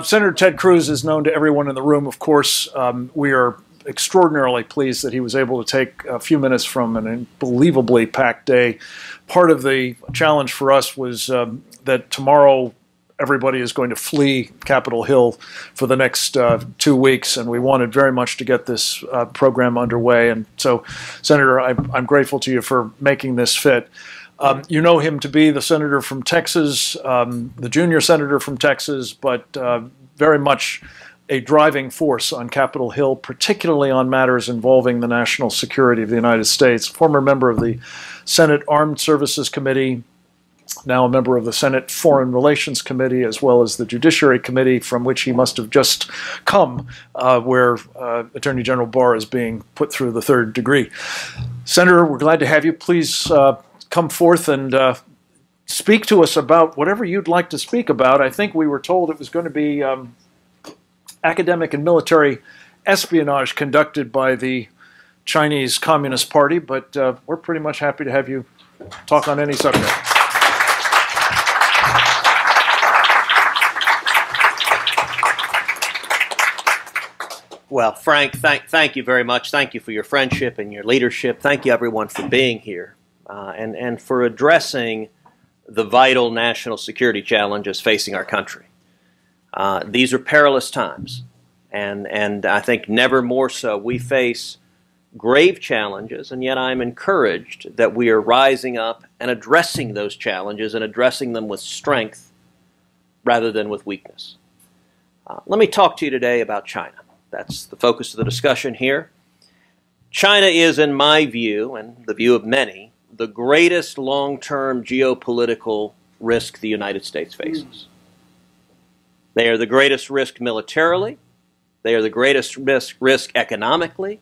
Senator Ted Cruz is known to everyone in the room, of course. We are extraordinarily pleased that he was able to take a few minutes from an unbelievably packed day. Part of the challenge for us was that tomorrow everybody is going to flee Capitol Hill for the next 2 weeks, and we wanted very much to get this program underway. And so, Senator, I'm grateful to you for making this fit. You know him to be the senator from Texas, the junior senator from Texas, but very much a driving force on Capitol Hill, particularly on matters involving the national security of the United States. Former member of the Senate Armed Services Committee, now a member of the Senate Foreign Relations Committee, as well as the Judiciary Committee, from which he must have just come, where Attorney General Barr is being put through the 3rd degree. Senator, we're glad to have you. Please come forth and speak to us about whatever you'd like to speak about. I think we were told it was going to be academic and military espionage conducted by the Chinese Communist Party, but we're pretty much happy to have you talk on any subject. Well, Frank, thank you very much. Thank you for your friendship and your leadership. Thank you, everyone, for being here and for addressing the vital national security challenges facing our country. These are perilous times, and I think never more so. We face grave challenges, and yet I'm encouraged that we are rising up and addressing those challenges and addressing them with strength rather than with weakness. Let me talk to you today about China. That's the focus of the discussion here. China is, in my view, and the view of many, the greatest long-term geopolitical risk the United States faces. They are the greatest risk militarily, they are the greatest risk economically,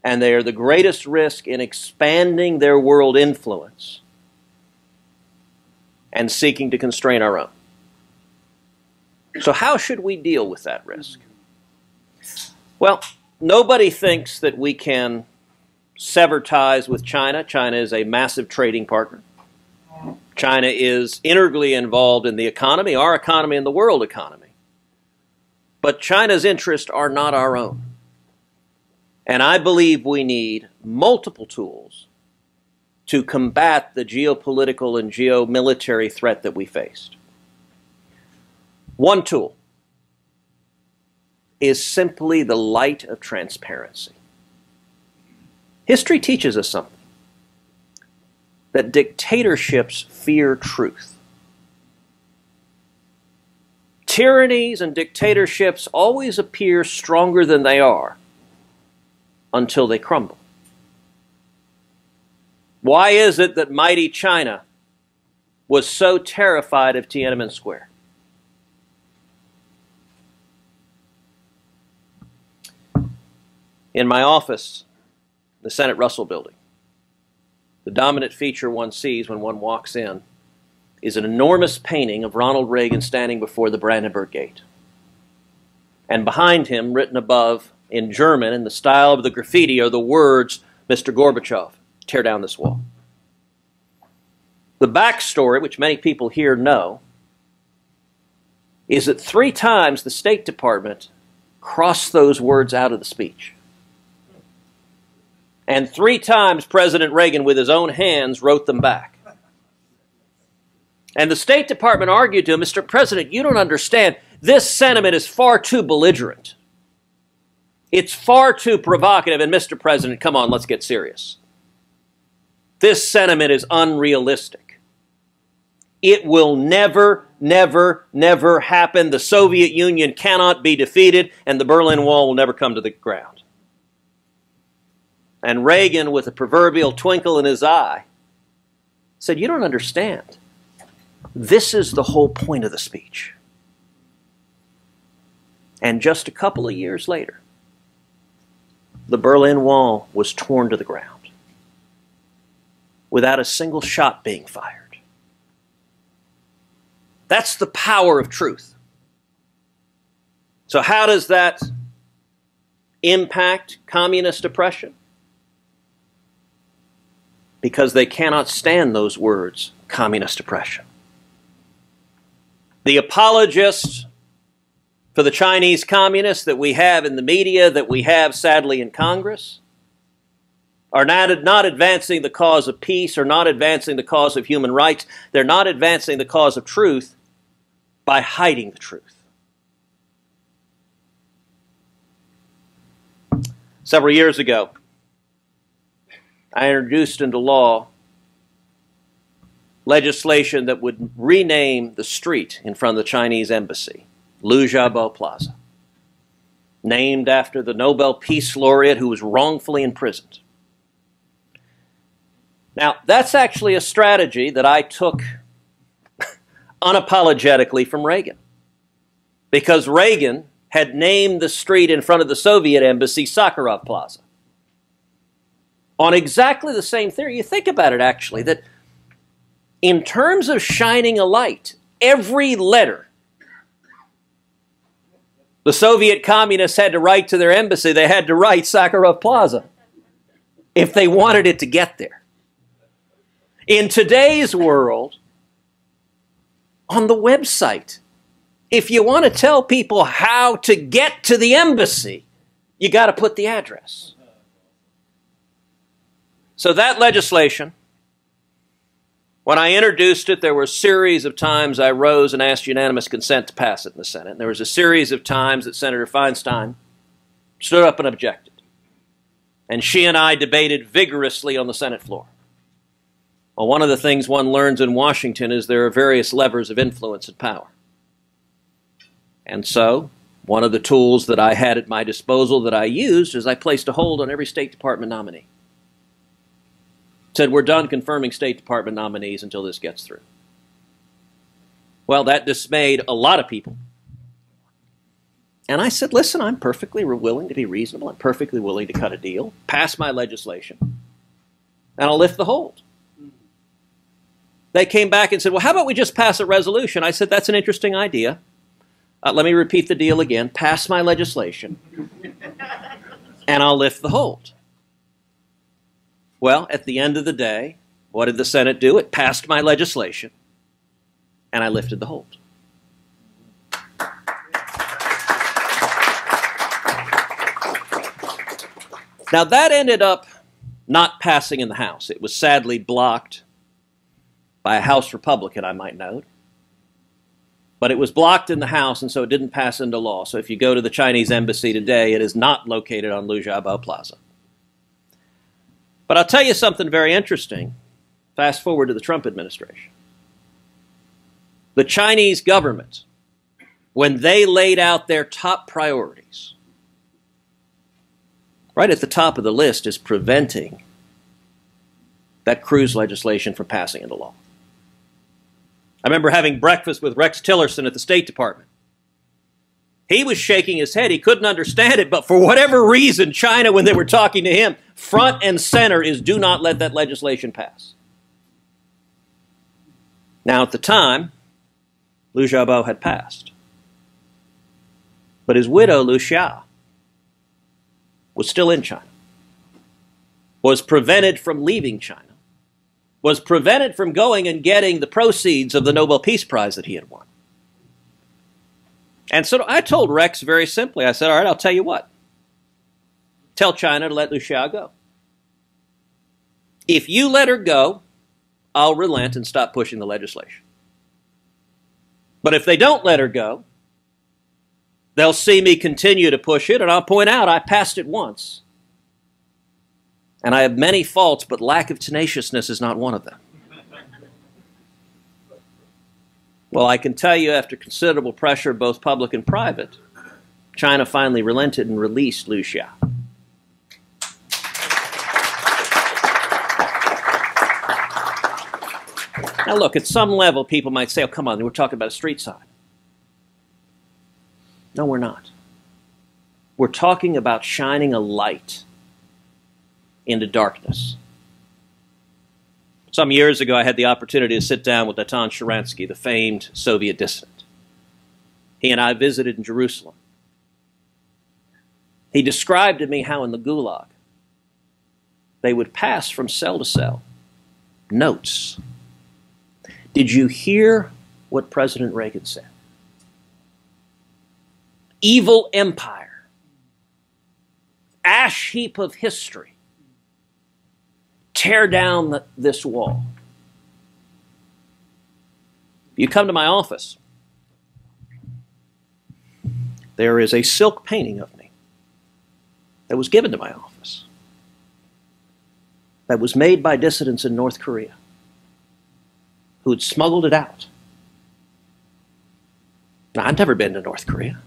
and they are the greatest risk in expanding their world influence and seeking to constrain our own. So how should we deal with that risk? Well, nobody thinks that we can sever ties with China. China is a massive trading partner. China is integrally involved in the economy, our economy and the world economy. But China's interests are not our own. And I believe we need multiple tools to combat the geopolitical and geomilitary threat that we faced. One tool is simply the light of transparency. History teaches us something, that dictatorships fear truth. Tyrannies and dictatorships always appear stronger than they are until they crumble. Why is it that mighty China was so terrified of Tiananmen Square? In my office, the Senate Russell Building, the dominant feature one sees when one walks in is an enormous painting of Ronald Reagan standing before the Brandenburg Gate. And behind him, written above in German in the style of the graffiti, are the words, "Mr. Gorbachev, tear down this wall." The backstory, which many people here know, is that 3 times the State Department crossed those words out of the speech. And 3 times President Reagan, with his own hands, wrote them back. And the State Department argued to him, "Mr. President, you don't understand. This sentiment is far too belligerent. It's far too provocative. And Mr. President, come on, let's get serious. This sentiment is unrealistic. It will never, never, never happen. The Soviet Union cannot be defeated, and the Berlin Wall will never come to the ground." And Reagan, with a proverbial twinkle in his eye, said, "You don't understand. This is the whole point of the speech." And just a couple of years later, the Berlin Wall was torn to the ground without a single shot being fired. That's the power of truth. So how does that impact communist oppression? Because they cannot stand those words, communist oppression. The apologists for the Chinese communists that we have in the media, that we have sadly in Congress, are not advancing the cause of peace, or not advancing the cause of human rights. They're not advancing the cause of truth by hiding the truth. Several years ago, I introduced into law legislation that would rename the street in front of the Chinese embassy Liu Xiaobo Plaza, named after the Nobel Peace Laureate who was wrongfully imprisoned. Now, that's actually a strategy that I took unapologetically from Reagan, because Reagan had named the street in front of the Soviet embassy Sakharov Plaza. On exactly the same theory. You think about it, actually, that in terms of shining a light, every letter the Soviet communists had to write to their embassy, they had to write Sakharov Plaza if they wanted it to get there. In today's world, on the website, if you want to tell people how to get to the embassy, you got to put the address. So that legislation, when I introduced it, there were a series of times I rose and asked unanimous consent to pass it in the Senate. And there was a series of times that Senator Feinstein stood up and objected. And she and I debated vigorously on the Senate floor. Well, one of the things one learns in Washington is there are various levers of influence and power. And so, one of the tools that I had at my disposal that I used is I placed a hold on every State Department nominee. Said, we're done confirming State Department nominees until this gets through. Well, that dismayed a lot of people. And I said, listen, I'm perfectly willing to be reasonable. I'm perfectly willing to cut a deal, pass my legislation, and I'll lift the hold. They came back and said, well, how about we just pass a resolution? I said, that's an interesting idea. Let me repeat the deal again. Pass my legislation, and I'll lift the hold. Well, at the end of the day, what did the Senate do? It passed my legislation, and I lifted the hold. Now, that ended up not passing in the House. It was sadly blocked by a House Republican, I might note. But it was blocked in the House, and so it didn't pass into law. So if you go to the Chinese embassy today, it is not located on Liu Xiaobo Plaza. But I'll tell you something very interesting. Fast forward to the Trump administration. The Chinese government, when they laid out their top priorities, right at the top of the list is preventing that cruise legislation from passing into law. I remember having breakfast with Rex Tillerson at the State Department. He was shaking his head. He couldn't understand it, but for whatever reason, China, when they were talking to him, front and center is do not let that legislation pass. Now, at the time, Liu Xiaobo had passed. But his widow, Liu Xia, was still in China, was prevented from leaving China, was prevented from going and getting the proceeds of the Nobel Peace Prize that he had won. And so I told Rex very simply, I said, all right, I'll tell you what. Tell China to let Liu Xia go. If you let her go, I'll relent and stop pushing the legislation. But if they don't let her go, they'll see me continue to push it, and I'll point out I passed it once. And I have many faults, but lack of tenaciousness is not one of them. Well, I can tell you after considerable pressure, both public and private, China finally relented and released Liu Xia. Now look, at some level people might say, oh come on, we're talking about a street sign. No, we're not. We're talking about shining a light into darkness. Some years ago, I had the opportunity to sit down with Natan Sharansky, the famed Soviet dissident. He and I visited in Jerusalem. He described to me how in the Gulag, they would pass from cell to cell notes. Did you hear what President Reagan said? evil empire, ash heap of history, tear down this wall. You come to my office, there is a silk painting of me that was given to my office, that was made by dissidents in North Korea who had smuggled it out. Now, I've never been to North Korea.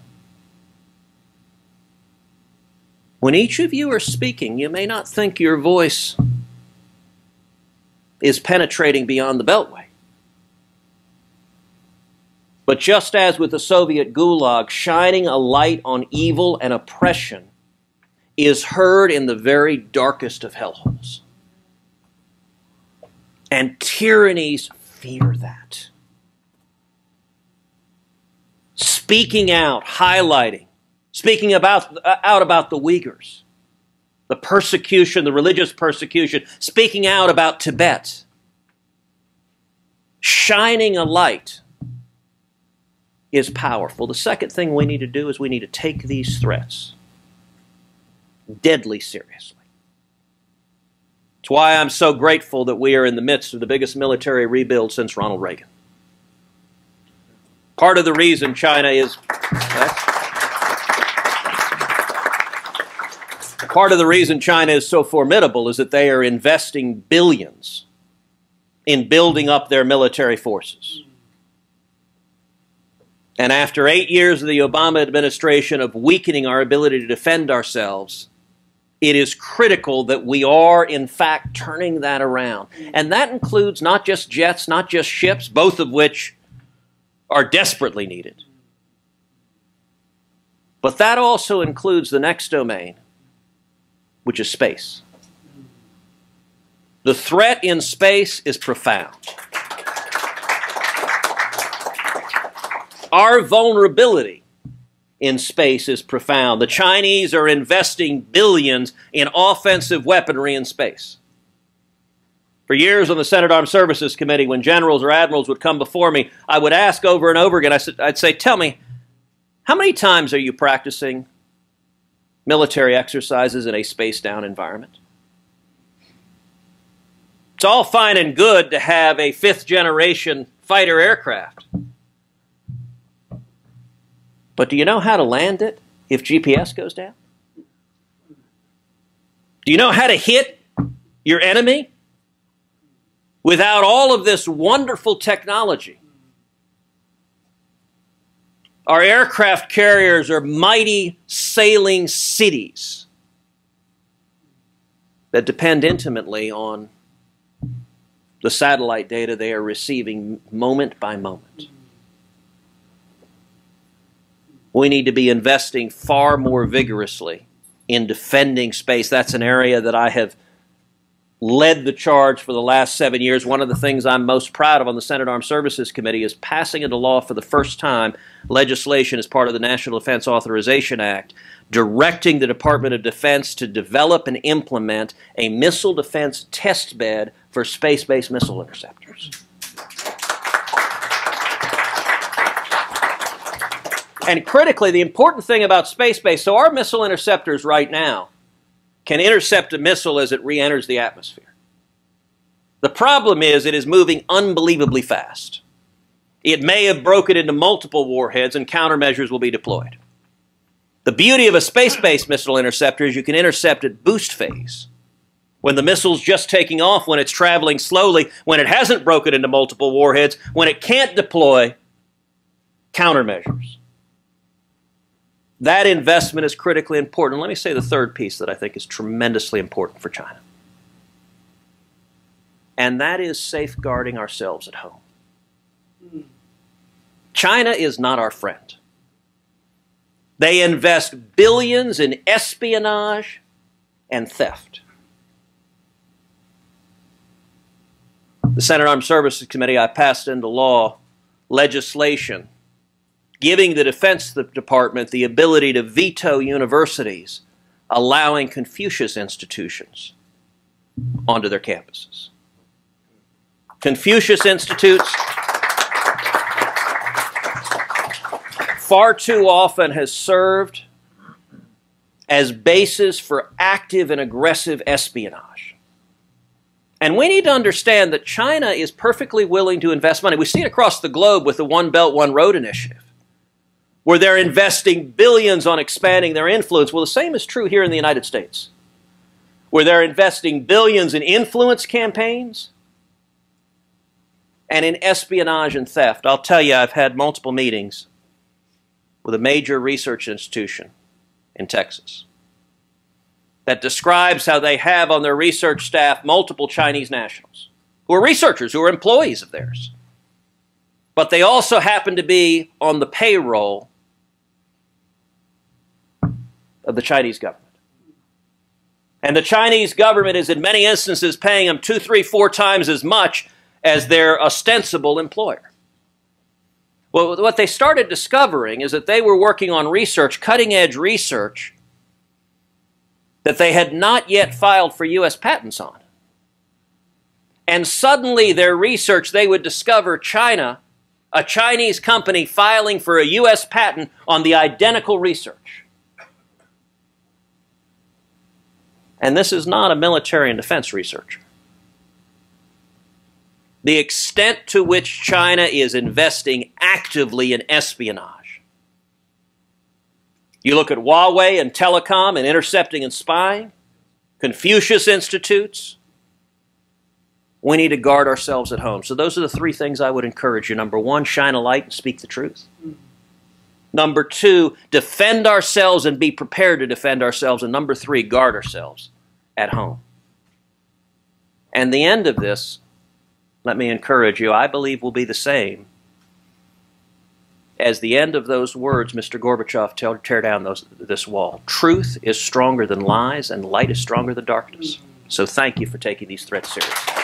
When each of you are speaking, you may not think your voice is penetrating beyond the Beltway. But just as with the Soviet Gulag, shining a light on evil and oppression is heard in the very darkest of hellholes. And tyrannies fear that. Speaking out, highlighting, speaking out about the Uyghurs, the persecution, the religious persecution, speaking out about Tibet, shining a light is powerful. The second thing we need to do is we need to take these threats deadly seriously. It's why I'm so grateful that we are in the midst of the biggest military rebuild since Ronald Reagan. Part of the reason China is so formidable is that they are investing billions in building up their military forces. And after 8 years of the Obama administration of weakening our ability to defend ourselves, it is critical that we are, in fact, turning that around. And that includes not just jets, not just ships, both of which are desperately needed. But that also includes the next domain, which is space. The threat in space is profound. Our vulnerability in space is profound. The Chinese are investing billions in offensive weaponry in space. For years on the Senate Armed Services Committee, when generals or admirals would come before me, I would ask over and over again, I'd say, tell me, how many times are you practicing military exercises in a space-down environment? It's all fine and good to have a fifth-generation fighter aircraft. But do you know how to land it if GPS goes down? Do you know how to hit your enemy without all of this wonderful technology? Our aircraft carriers are mighty sailing cities that depend intimately on the satellite data they are receiving moment by moment. We need to be investing far more vigorously in defending space. That's an area that I have led the charge for the last 7 years. One of the things I'm most proud of on the Senate Armed Services Committee is passing into law for the first time legislation as part of the National Defense Authorization Act, directing the Department of Defense to develop and implement a missile defense test bed for space-based missile interceptors. And critically, the important thing about space-based, so our missile interceptors right now can intercept a missile as it re-enters the atmosphere. The problem is it is moving unbelievably fast. It may have broken into multiple warheads and countermeasures will be deployed. The beauty of a space-based missile interceptor is you can intercept at boost phase. When the missile's just taking off, when it's traveling slowly, when it hasn't broken into multiple warheads, when it can't deploy countermeasures. That investment is critically important. Let me say the third piece that I think is tremendously important for China. And that is safeguarding ourselves at home. China is not our friend. They invest billions in espionage and theft. The Senate Armed Services Committee, I passed into law legislation giving the Defense Department the ability to veto universities allowing Confucius institutions onto their campuses. Confucius institutes, far too often has served as basis for active and aggressive espionage. And we need to understand that China is perfectly willing to invest money. We see it across the globe with the One Belt, One Road initiative, where they're investing billions on expanding their influence. Well, the same is true here in the United States, where they're investing billions in influence campaigns and in espionage and theft. I'll tell you, I've had multiple meetings with a major research institution in Texas that describes how they have on their research staff multiple Chinese nationals who are researchers, who are employees of theirs. But they also happen to be on the payroll of the Chinese government. And the Chinese government is in many instances paying them 2, 3, 4 times as much as their ostensible employer. Well, what they started discovering is that they were working on research, cutting-edge research, that they had not yet filed for U.S. patents on. And suddenly their research, they would discover China, a Chinese company filing for a U.S. patent on the identical research. And this is not a military and defense researcher. The extent to which China is investing actively in espionage. You look at Huawei and telecom and intercepting and spying, Confucius Institutes. We need to guard ourselves at home. So those are the 3 things I would encourage you. Number 1, shine a light and speak the truth. Number 2, defend ourselves and be prepared to defend ourselves. And number 3, guard ourselves at home. And the end of this, let me encourage you, I believe will be the same as the end of those words, Mr. Gorbachev, tear down this wall. Truth is stronger than lies, and light is stronger than darkness. So thank you for taking these threats seriously.